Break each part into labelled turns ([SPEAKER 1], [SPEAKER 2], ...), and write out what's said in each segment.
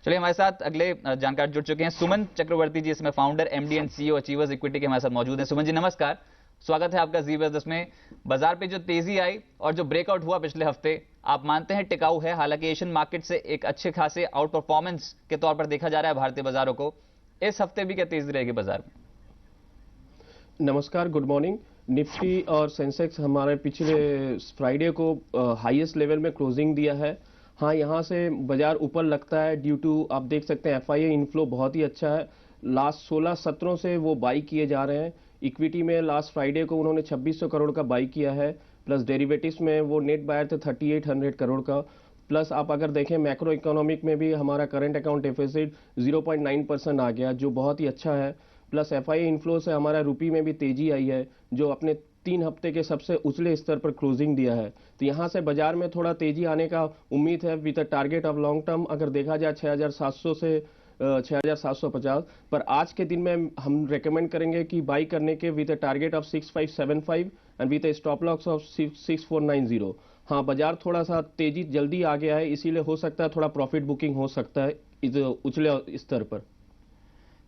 [SPEAKER 1] चलिए, हमारे साथ अगले जानकार जुड़ चुके हैं सुमन चक्रवर्ती जी, इसमें founder MD and CEO achievers equity के हमारे साथ मौजूद हैं। सुमन जी नमस्कार, स्वागत है आपका जी बिजनेस में। बाजार पे जो तेजी आई और जो ब्रेकआउट हुआ पिछले हफ्ते, आप मानते हैं टिकाऊ है? हालांकि एशियन मार्केट से एक अच्छे खासे आउट परफॉर्मेंस के तौर पर देखा जा रहा है भारतीय बाजारों को, इस हफ्ते भी क्या तेजी रहेगी बाजार में?
[SPEAKER 2] नमस्कार, गुड मॉर्निंग। निफ्टी और सेंसेक्स हमारे पिछले फ्राइडे को हाईएस्ट लेवल में क्लोजिंग दिया है। हाँ, यहाँ से बाजार ऊपर लगता है ड्यू टू, आप देख सकते हैं एफआईए इनफ्लो बहुत ही अच्छा है। लास्ट 16 सत्रों से वो बाई किए जा रहे हैं। इक्विटी में लास्ट फ्राइडे को उन्होंने 2600 करोड़ का बाई किया है, प्लस डेरिवेटिव्स में वो नेट बायर थे 3800 करोड़ का। प्लस आप अगर देखें मैक्रो इकोनॉमिक में भी हमारा करंट अकाउंट डेफिसिट 0.9% आ गया, जो बहुत ही अच्छा है। प्लस एफआईए इनफ्लो से हमारा रुपी में भी तेजी आई है, जो अपने 3 हफ्ते के सबसे उछले स्तर पर क्लोजिंग दिया है। तो यहाँ से बाजार में थोड़ा तेजी आने का उम्मीद है with target of long term अगर देखा जाए 6700 से 6750। पर आज के दिन में हम रेकमेंड करेंगे कि बाई करने के with target of 6575 and with stop loss of 6490। हाँ, बाजार थोड़ा सा तेजी जल्दी आ गया है, इसीलिए हो सकता है थोड़ा प्रॉफिट बुकिंग हो सकता है इस उछले स्तर पर।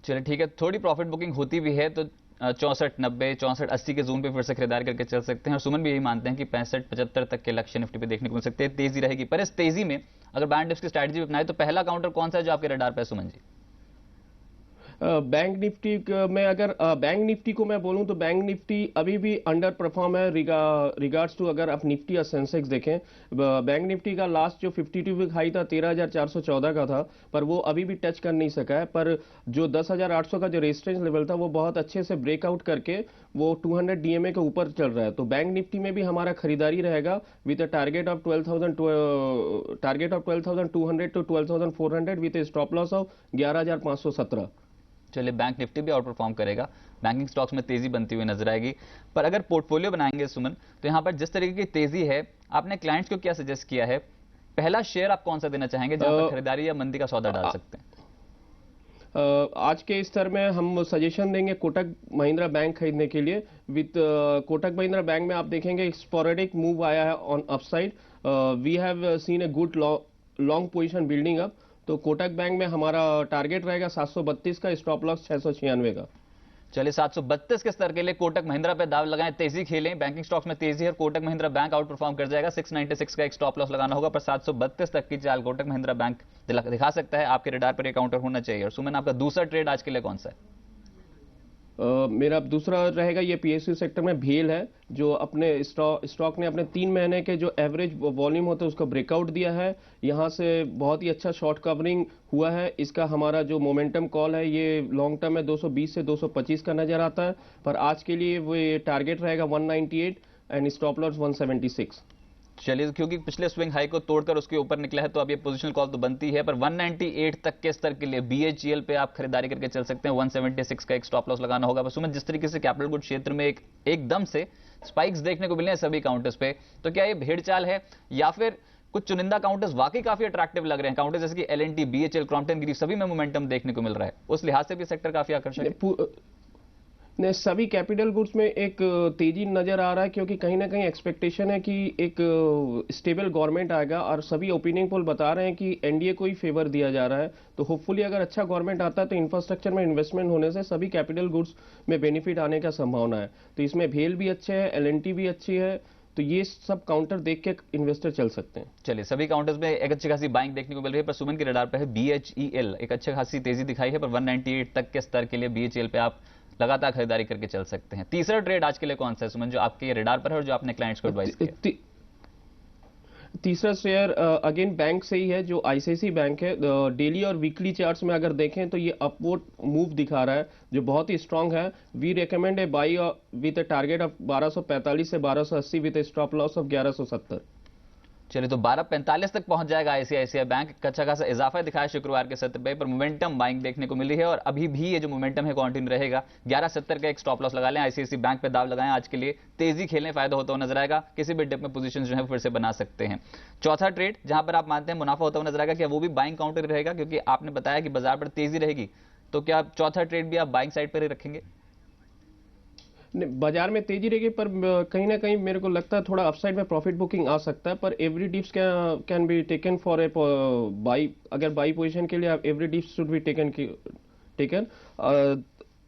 [SPEAKER 1] चलिए ठीक है, थोड़ी प्रॉफिट बुकिंग होती भी है तो 64, 90, 64, 80 के जोन पे फिर से खरीदारी करके चल सकते हैं। और सुमन भी यही मानते हैं कि 65, 75 तक के लक्ष्य निफ्टी पे देखने को मिल सकते हैं, तेजी रहेगी। पर इस तेजी में अगर बैंक निफ्टी की स्ट्रैटेजी अपनाए तो पहला काउंटर कौन सा है जो आपके रडार पे है सुमन जी?
[SPEAKER 2] बैंक निफ्टी में अगर बैंक निफ्टी को मैं बोलूं तो बैंक निफ्टी अभी भी अंडर परफॉर्म है रिगार्ड्स टू, अगर आप निफ्टी और सेंसेक्स देखें। बैंक निफ्टी का लास्ट जो 52 वीक हाई था 13,414 का था, पर वो अभी भी टच कर नहीं सका है। पर जो 10,800 का जो रेजिस्टेंस लेवल था वो बहुत अच्छे से ब्रेकआउट करके वो 200 डीएमए के ऊपर चल रहा है। तो बैंक निफ्टी में भी हमारा खरीदारी रहेगा with target of 12,200 to 12,400 with stop loss of 11,517।
[SPEAKER 1] चलिए, बैंक निफ्टी भी आउट परफॉर्म करेगा, बैंकिंग स्टॉक्स में तेजी बनती हुई नजर आएगी। पर अगर पोर्टफोलियो बनाएंगे सुमन, तो यहां पर जिस तरीके की तेजी है, आपने क्लाइंट्स को क्या सजेस्ट किया है? पहला शेयर आप कौन सा देना चाहेंगे जहां पर खरीदारी या मंदी का सौदा डाल सकते हैं?
[SPEAKER 2] आज के स्तर में हम सजेशन देंगे कोटक महिंद्रा बैंक खरीदने के लिए। विद कोटक महिंद्रा बैंक में आप देखेंगे स्पोरेडिक मूव आया है on upside. We have seen a good long position building up. तो कोटक बैंक में हमारा टारगेट रहेगा 732 का, स्टॉप लॉस 696 का।
[SPEAKER 1] चलिए, 732 के स्तर के लिए कोटक महिंद्रा पे दाव लगाएं, तेजी खेलें। बैंकिंग स्टॉक्स में तेजी है, Kotak Mahindra bank out perform कर जाएगा। 696 का एक स्टॉप लॉस लगाना होगा, पर 732 तक की चाल कोटक महिंद्रा बैंक दिखा सकता है। आपके रडार पर एक काउंटर होना चाहिए। और सुमन, आपका दूसरा ट्रेड आज के लिए कौन सा है?
[SPEAKER 2] मेरा दूसरा रहेगा, ये पीएसयू सेक्टर में भेल है, जो अपने स्टॉक ने अपने 3 महीने के जो एवरेज वॉल्यूम होता है उसको ब्रेकआउट दिया है। यहाँ से बहुत ही अच्छा शॉर्ट कवरिंग हुआ है। इसका हमारा जो मोमेंटम कॉल है ये लॉन्ग टर्म में 220 से 225 का नजर आता है। पर आज के लिए वो टारगेट रहेगा 198 एंड स्टॉप लॉस 176।
[SPEAKER 1] चलिए, क्योंकि पिछले स्विंग हाई को तोड़कर उसके ऊपर निकला है तो अब ये पोजीशनल कॉल तो बनती है। पर 198 तक के स्तर के लिए बीएचईएल पे आप खरीदारी करके चल सकते हैं। 176 का एक स्टॉप लॉस लगाना होगा। बस जिस तरीके से कैपिटल गुड क्षेत्र में एकदम से स्पाइक्स देखने को मिले हैं सभी काउंटर्स पे, तो क्या ये भेड़ चाल है या फिर कुछ चुनिंदा काउंटर्स वाकई काफी अट्रैक्टिव लग रहे हैं? काउंटर्स जैसे कि एलएनटी, बीएचईएल, क्रॉम्पटन गिरी, सभी में मोमेंटम देखने को मिल रहा है। उस लिहाज से भी सेक्टर काफी आकर्षक है।
[SPEAKER 2] ने सभी कैपिटल गुड्स में एक तेजी नजर आ रहा है, क्योंकि कहीं ना कहीं एक्सपेक्टेशन है कि एक स्टेबल गवर्नमेंट आएगा और सभी ओपिनियन पोल बता रहे हैं कि एनडीए को ही फेवर दिया जा रहा है। तो होपफुली अगर अच्छा गवर्नमेंट आता है तो इंफ्रास्ट्रक्चर में इन्वेस्टमेंट होने से सभी कैपिटल गुड्स में बेनिफिट आने का संभावना है। तो इसमें भेल भी अच्छे है, एलएनटी भी अच्छी है। तो ये सब काउंटर देख के इन्वेस्टर चल सकते हैं।
[SPEAKER 1] चलिए, सभी काउंटर्स में एक अच्छी खासी बाइंग देखने को मिल रही है। पर सुमन के रडार पर है बीएचईएल, एक अच्छी खासी तेजी दिखाई है। पर 198 तक के स्तर के लिए बीएचईएल पे आप लगातार खरीदारी करके चल सकते हैं। तीसरा ट्रेड आज के लिए कौन सा है सुमन, जो आपके रडार पर है और जो आपने क्लाइंट्स को एडवाइस किया?
[SPEAKER 2] तीसरा शेयर अगेन बैंक से ही है, जो आईसीआईसी बैंक है। डेली और वीकली चार्ट्स में अगर देखें तो ये अपवर्ड मूव दिखा रहा है, जो बहुत ही स्ट्रांग है। We recommend a buy with target of 1245 से 1280 विद स्टॉप लॉस ऑफ 1170।
[SPEAKER 1] चलिए, तो 1245 तक पहुंच जाएगा आईसीआईसीआई बैंक। अच्छा खासा इजाफा दिखाया शुक्रवार के सत्र पे, पर मोमेंटम बाइंग देखने को मिली है और अभी भी ये जो मोमेंटम है कंटिन्यू रहेगा। 1170 का एक स्टॉप लॉस लगा लें, आईसीआईसीआई बैंक पे दाव लगाएं। आज के लिए तेजी खेलने फायदा होता हुआ नजर आएगा, किसी भी डिप में पोजीशन जो है फिर से बना सकते हैं। चौथा ट्रेड जहां पर आप मानते हैं मुनाफा होता हुआ नजर आएगा, क्या वो भी बाइंग काउंटर रहेगा? क्योंकि आपने बताया कि बाजार पर तेजी रहेगी, तो क्या चौथा ट्रेड भी आप बाइंग साइड पर ही रखेंगे?
[SPEAKER 2] बाजार में तेजी रहेगी, पर कहीं ना कहीं मेरे को लगता है थोड़ा अपसाइड में प्रॉफिट बुकिंग आ सकता है, पर every dips can be taken for a by. अगर बाई पोजीशन के लिए आप every dips should be taken.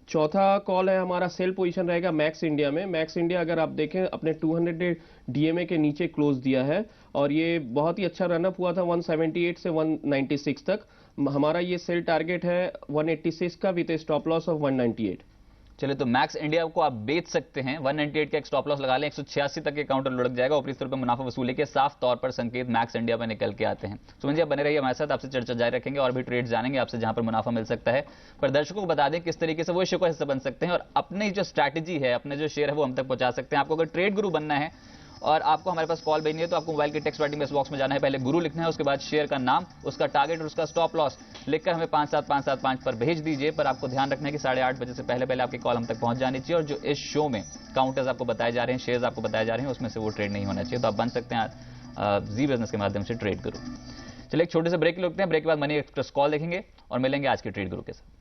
[SPEAKER 2] चौथा कॉल है हमारा सेल पोजीशन रहेगा मैक्स इंडिया में। मैक्स इंडिया अगर आप देखें अपने 200 डीएमए के नीचे क्लोज दिया है और ये बहुत ही अच्छा रनअप हुआ था 178 से 196 तक। हमारा ये सेल टारगेट है 186 का विद स्टॉप लॉस ऑफ 198।
[SPEAKER 1] चलिए, तो मैक्स इंडिया को आप बेच सकते हैं, 198 का एक स्टॉप लॉस लगा लें, 186 तक के काउंटर लुढ़क जाएगा, ऊपरी स्तर पर मुनाफा वसूली के साफ तौर पर संकेत मैक्स इंडिया पर निकल के आते हैं। सुमन जी, आप बने रहिए हमारे साथ, आपसे चर्चा जारी रखेंगे और भी ट्रेड जानेंगे आपसे जहां पर मुनाफा मिल सकता है। पर दर्शकों को बता दें किस तरीके से वो शेयर का हिस्सा बन सकते हैं और अपनी जो स्ट्रैटेजी है, अपने जो शेयर है वो हम तक पहुंचा सकते हैं। आपको अगर ट्रेड गुरु बनना है और आपको हमारे पास कॉल भेजनी है तो आपको मोबाइल के टेक्स्ट राइटिंग मैसेज बॉक्स में जाना है, पहले गुरु लिखना है, उसके बाद शेयर का नाम, उसका टारगेट और उसका स्टॉप लॉस लिखकर हमें 57575 पर भेज दीजिए। पर आपको ध्यान रखना है कि 8:30 बजे से पहले पहले आपकी कॉल हम तक पहुंच जानी चाहिए और जो इस शो में काउंटर्स आपको बताए जा रहे हैं, शेयर्स आपको बताए जा रहे हैं, उसमें से वो ट्रेड नहीं होना चाहिए। तो आप बन सकते हैं जी बिजनेस के माध्यम से ट्रेड गुरु। चलिए, एक छोटे से ब्रेक लेते हैं, ब्रेक के बाद मनी एक्सप्रेस कॉल देखेंगे और मिलेंगे आज के ट्रेड गुरु के साथ।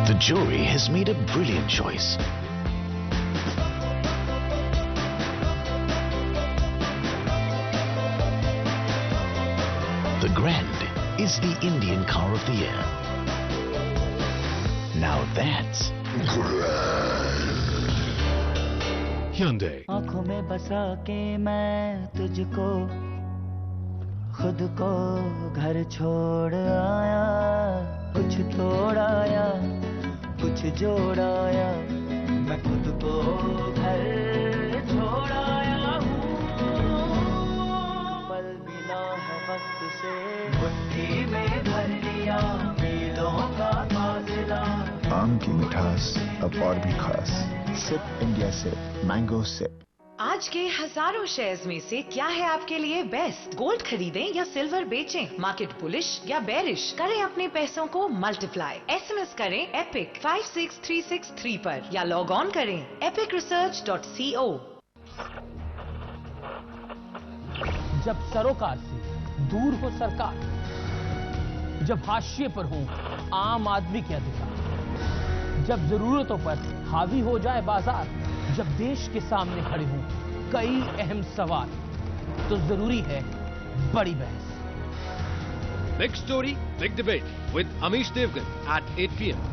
[SPEAKER 3] The jury has made a brilliant choice. The Grand is the Indian car of the year. Now that's Hyundai.
[SPEAKER 4] आंखों में बसा के मैं तुझको खुद को घर छोड़ आया, कुछ तोड़ाया कुछ जोड़ाया, मैं खुद को घर छोड़ाया हूँ। पल मिला है वक्त से मुट्ठी में भर लिया, मीलों का फासला।
[SPEAKER 5] आम की मिठास अब और भी खास। Sip India sip, mango sip.
[SPEAKER 6] आज के हजारों शेयर्स में से क्या है आपके लिए बेस्ट? गोल्ड खरीदें या सिल्वर बेचें? मार्केट बुलिश या बेरिश? करें अपने पैसों को मल्टीप्लाई। एसएमएस करें एपिक 56363 पर या लॉग ऑन करें epicresearch.co।
[SPEAKER 7] जब सरोकार से दूर हो सरकार, जब हाशिए पर हो आम आदमी के अधिकार, जब जरूरतों पर हावी हो जाए बाजार, जब देश के सामने खड़े हों कई अहम सवाल, तो जरूरी है बड़ी बहस।
[SPEAKER 8] Big story, big debate with Amish Devgan at 8 p.m.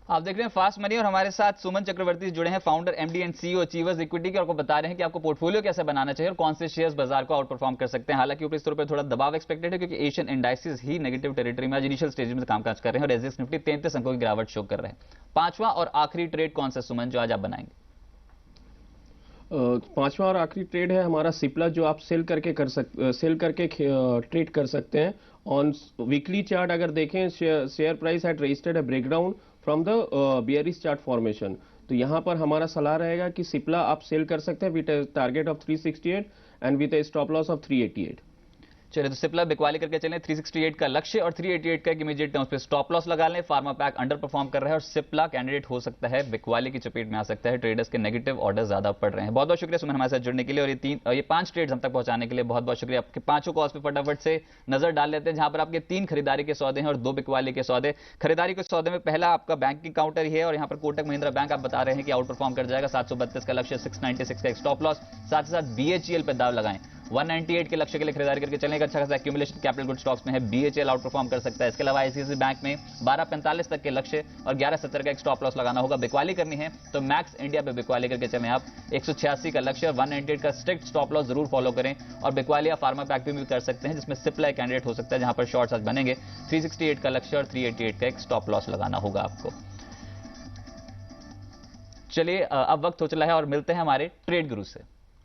[SPEAKER 1] आप देख रहे हैं फास्ट मनी और हमारे साथ सुमन चक्रवर्ती जुड़े हैं, founder MD and CEO achievers equity के, और आपको बता रहे हैं कि आपको पोर्टफोलियो कैसे बनाना चाहिए और कौन से शेयर्स बाजार को आउट परफॉर्म कर सकते हैं। हालांकि ऊपरी स्तर पर थोड़ा दबाव एक्सपेक्टेड है क्योंकि एशियन इंडाइसेस ही नेगेटिव टेरिटरी में आज इनिशियल स्टेज में कामकाज कर रहे हैं और एसजीएक्स निफ्टी 33 अंकों की गिरावट शो कर रहे हैं। पांचवा और आखिरी ट्रेड कौन सा सुमन जो आज आप बनाएंगे?
[SPEAKER 2] पांचवा और आखिरी ट्रेड है हमारा सिप्ला, जो आप सेल करके ट्रेड कर सकते हैं। ऑन वीकली चार्ट अगर देखें, share price had registered a breakdown from the bearish chart formation. तो यहां पर हमारा सलाह रहेगा कि सिप्ला आप सेल कर सकते हैं with target of 368 and with stop loss of 388।
[SPEAKER 1] चलिए, तो सिप्ला बिकवाली करके चलें, 368 का लक्ष्य और 388 का एक इमीडिएट टर्म्स पे स्टॉप लॉस लगा लें। फार्मा पैक अंडर परफॉर्म कर रहा है और सिप्ला कैंडिडेट हो सकता है बिकवाली की चपेट में आ सकता है। ट्रेडर्स के नेगेटिव ऑर्डर ज्यादा पड़ रहे हैं। बहुत बहुत शुक्रिया सुमन हमारे साथ जुड़ने के लिए और ये 5 ट्रेड्स हम तक पहुंचाने के लिए बहुत बहुत शुक्रिया। आपके पांचों कॉल्स पे फटाफट से नजर डाल लेते हैं, जहां पर आपके 3 खरीदारी के सौदे हैं और 2 बिकवाली के सौदे। खरीदारी के सौदे में पहला आपका बैंक की काउंटर ही है और यहां पर कोटक महिंद्रा बैंक आप बता रहे हैं कि आउट परफॉर्म कर जाएगा। 732 का लक्ष्य, 696 का एक स्टॉप लॉस। साथ ही साथ बीएचईएल पे दाव लगाएं, 198 के लक्ष्य के लिए खरीदारी करके चलें। अच्छा खासा एक्यूमुलेशन कैपिटल गुड स्टॉक्स में है, बीएचईएल आउट परफॉर्म कर सकता है। इसके अलावा आईसीआईसीआई बैंक में 1245 तक के लक्ष्य और 1170 का एक स्टॉप लॉस लगाना होगा। बिकवाली करनी है तो मैक्स इंडिया पे बिकवाली करके चलें आप, 186 का लक्ष्य और 198 का स्ट्रिक्ट स्टॉप लॉस जरूर फॉलो करें। और बिकवाली या फार्मा पैक भी कर सकते हैं जिसमें सिप्ला कैंडिडेट हो सकता है, जहां पर शॉर्ट्स आज बनेंगे। 368 का लक्ष्य और 388 का एक स्टॉप लॉस लगाना होगा आपको। चलिए, अब वक्त हो चला है और मिलते हैं हमारे ट्रेड गुरु से।